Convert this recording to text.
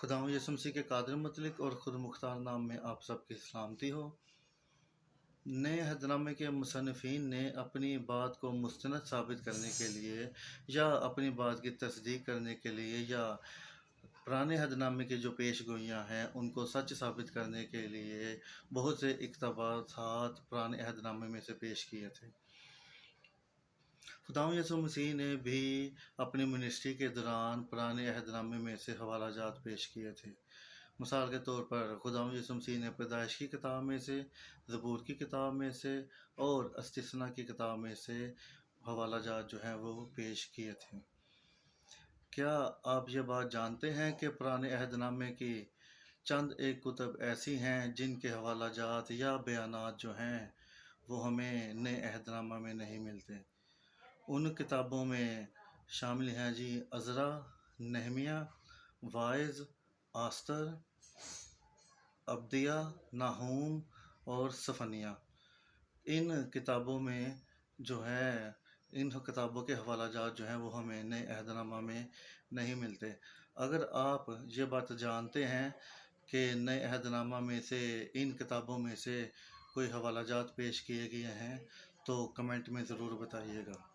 خداوند یسوع مسیح کے قادر مطلق اور خود مختار نام میں آپ سب کی سلامتی ہو۔ نئے عہد نامے کے مصنفین نے اپنی بات کو مستند ثابت کرنے کے لیے یا اپنی بات کی تصدیق کرنے کے لیے یا پرانے عہد نامے کی جو پیش گوئیاں ہیں ان کو سچ ثابت کرنے کے لیے بہت سے اقتباسات پرانے عہد نامے میں سے پیش کیے تھے۔ خداوند یسوع مسیح نے بھی اپنی منسٹری کے دوران پرانے عہد نامے میں سے حوالہ جات پیش کیے تھے۔ مثال کے طور پر خداوند یسوع مسیح نے پیدائش کی کتاب میں سے، زبور کی کتاب میں سے اور استثنا کی کتاب میں سے حوالہ جات جو ہیں وہ پیش کیے تھے۔ کیا آپ یہ بات جانتے ہیں کہ پرانے عہد نامے کی چند ایک کتب ایسی ہیں جن کے حوالہ جات یا بیانات جو ہیں وہ ہمیں نئے عہد نامہ میں نہیں ملتے؟ ان کتابوں میں شامل ہیں عزرا، نہمیہ، واعظ، آستر، عبدیہ، ناہوم اور صفنیہ۔ ان کتابوں میں جو ہے ان کتابوں کے حوالہ جات جو ہیں وہ ہمیں نئے عہد نامہ میں نہیں ملتے۔ اگر آپ یہ بات جانتے ہیں کہ نئے عہد نامہ میں سے ان کتابوں میں سے کوئی حوالہ جات پیش کیے گئے ہیں تو کمنٹ میں ضرور بتائیے گا۔